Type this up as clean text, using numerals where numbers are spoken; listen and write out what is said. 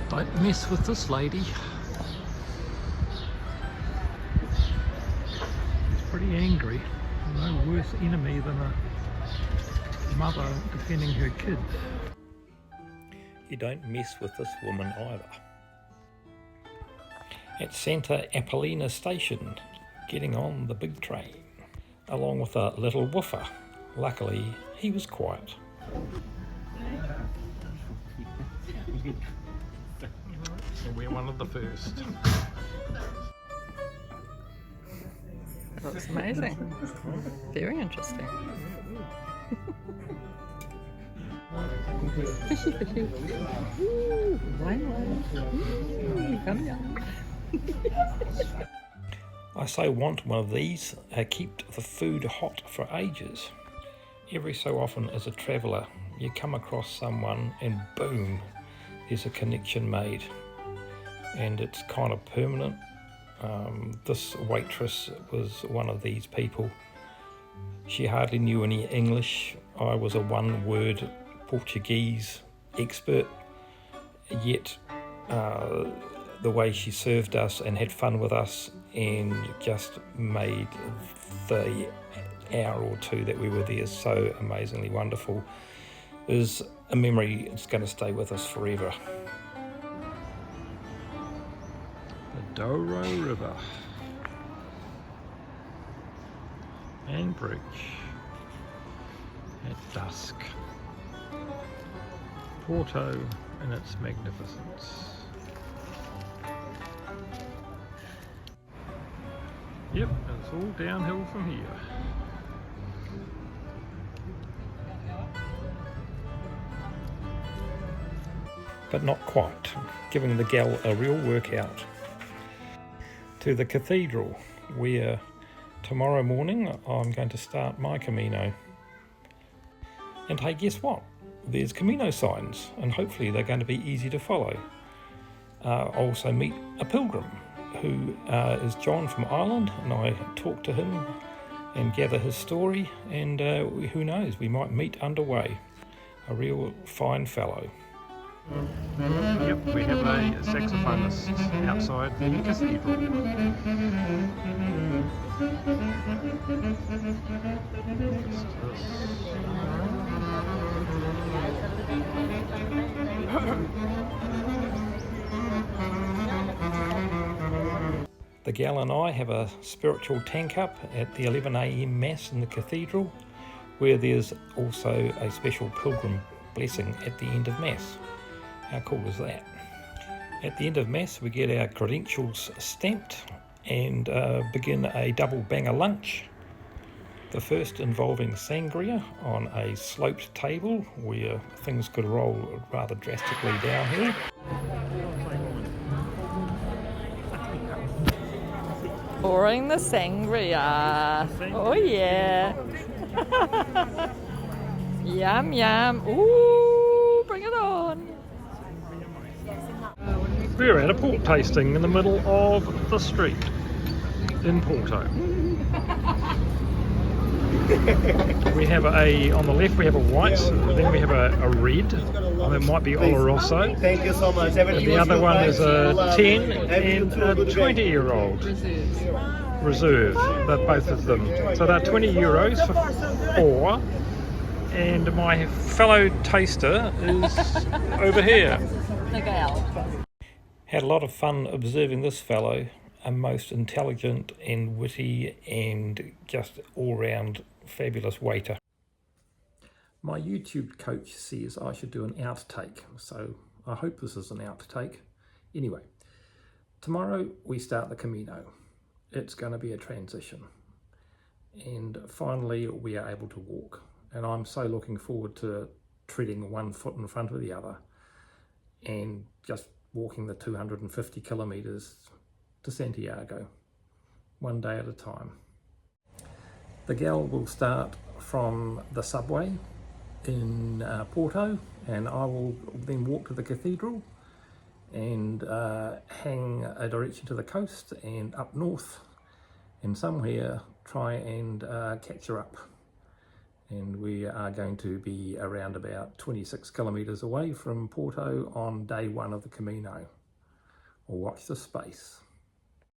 Don't mess with this lady. She's pretty angry. No worse enemy than a mother defending her kids. You don't mess with this woman either. At Santa Apolline station, getting on the big train, along with a little woofer. Luckily, he was quiet. So we're one of the first. Looks amazing. Very interesting. Fishy, fishy. Ooh, wine. Ooh, yum, yum. I so want one of these. I kept the food hot for ages. Every so often as a traveller, you come across someone and boom, there's a connection made. And it's kind of permanent. This waitress was one of these people. She hardly knew any English. I was a one-word Portuguese expert, yet the way she served us and had fun with us and just made the hour or two that we were there so amazingly wonderful is a memory that's going to stay with us forever. The Douro River and bridge at dusk. Porto in its magnificence. Yep, it's all downhill from here. But not quite, giving the gal a real workout. To the cathedral, where tomorrow morning I'm going to start my Camino. And hey, guess what? There's Camino signs, and hopefully they're going to be easy to follow. I'll also meet a pilgrim who is John from Ireland, and I talk to him and gather his story, and who knows, we might meet underway. A real fine fellow. Yep, we have a saxophonist outside the cathedral. The gal and I have a spiritual tank up at the 11 AM Mass in the cathedral, where there's also a special pilgrim blessing at the end of Mass. How cool is that? At the end of Mass we get our credentials stamped and begin a double banger lunch. The first involving sangria on a sloped table where things could roll rather drastically downhill. Pouring the sangria. Oh yeah. Yum yum. Ooh, bring it on. We're at a pork tasting in the middle of the street in Porto. We have on the left we have a white, then we have a red, it might be Oloroso. Thank you so much. And the other one is a 10 and a 20-year-old reserve. They're both of them. So they're 20 euros for 4. And my fellow taster is over here. Had a lot of fun observing this fellow, a most intelligent and witty and just all-round fabulous waiter. My YouTube coach says I should do an outtake, so I hope this is an outtake. Anyway, tomorrow we start the Camino. It's going to be a transition. And finally we are able to walk. And I'm so looking forward to treading one foot in front of the other and just walking the 250 kilometres to Santiago, one day at a time. The gal will start from the subway in Porto, and I will then walk to the cathedral and hang a direction to the coast and up north, and somewhere try and catch her up and we are going to be around about 26 kilometres away from Porto on day one of the Camino. We'll watch the space.